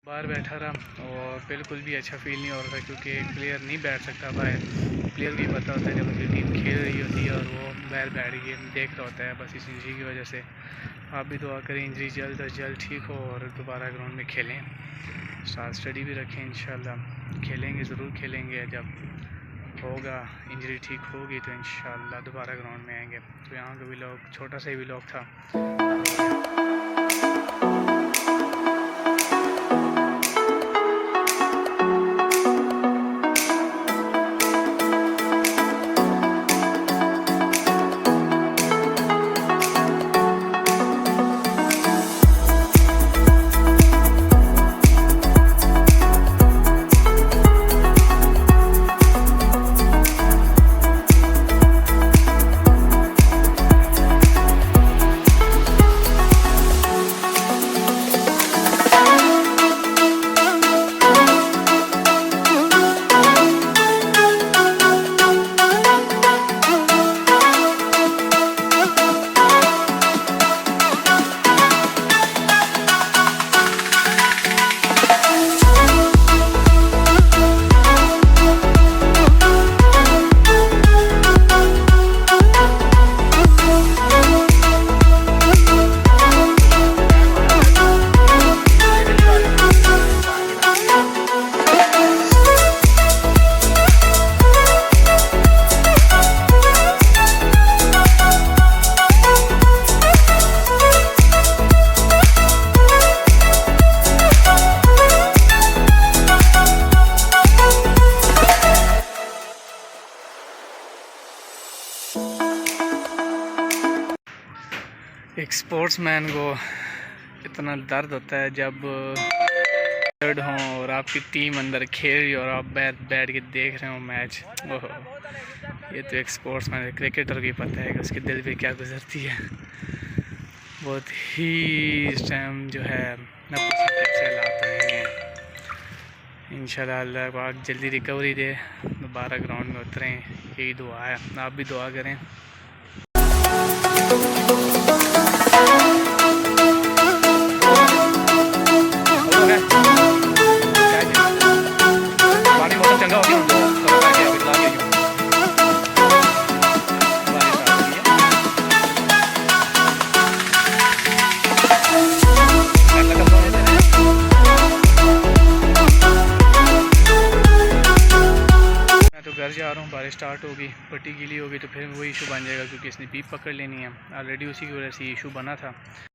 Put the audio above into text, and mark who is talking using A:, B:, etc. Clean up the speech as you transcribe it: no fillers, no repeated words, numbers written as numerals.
A: बाहर बैठा रहा और बिल्कुल भी अच्छा फील नहीं हो रहा था, क्योंकि प्लेयर नहीं बैठ सकता बाहर। प्लेयर भी पता होता है जब उसकी टीम खेल रही होती है और वो बाहर बैठ के देख रहा होता है, बस इस इंजरी की वजह से। आप भी दुआ करें इंजरी जल्द अज जल्द ठीक हो और दोबारा ग्राउंड में खेलें। साथ स्टडी भी रखें, इंशाल्लाह खेलेंगे, ज़रूर खेलेंगे। जब होगा इंजरी ठीक होगी तो इंशाल्लाह दोबारा ग्राउंड में आएंगे। तो यहाँ का व्लॉग छोटा सा ही व्लॉग था। एक स्पोर्ट्समैन को इतना दर्द होता है जब दर्द हो और आपकी टीम अंदर खेल रही हो और आप बैठ के देख रहे हो मैच। ओह, ये तो एक स्पोर्ट्समैन क्रिकेटर भी पता है कि उसके दिल पे क्या गुजरती है। बहुत ही इस टाइम जो है न पूछें कैसे हालात रहे हैं। इंशाल्लाह अल्लाह पाक जल्दी रिकवरी दे, दोबारा ग्राउंड में उतरें, यही दुआ है। आप भी दुआ करें। घर जा रहा हूँ, बारिश स्टार्ट होगी, पट्टी गीली होगी तो फिर वही इशू बन जाएगा, क्योंकि इसने बीप पकड़ लेनी है। ऑलरेडी उसी की वजह से इशू बना था।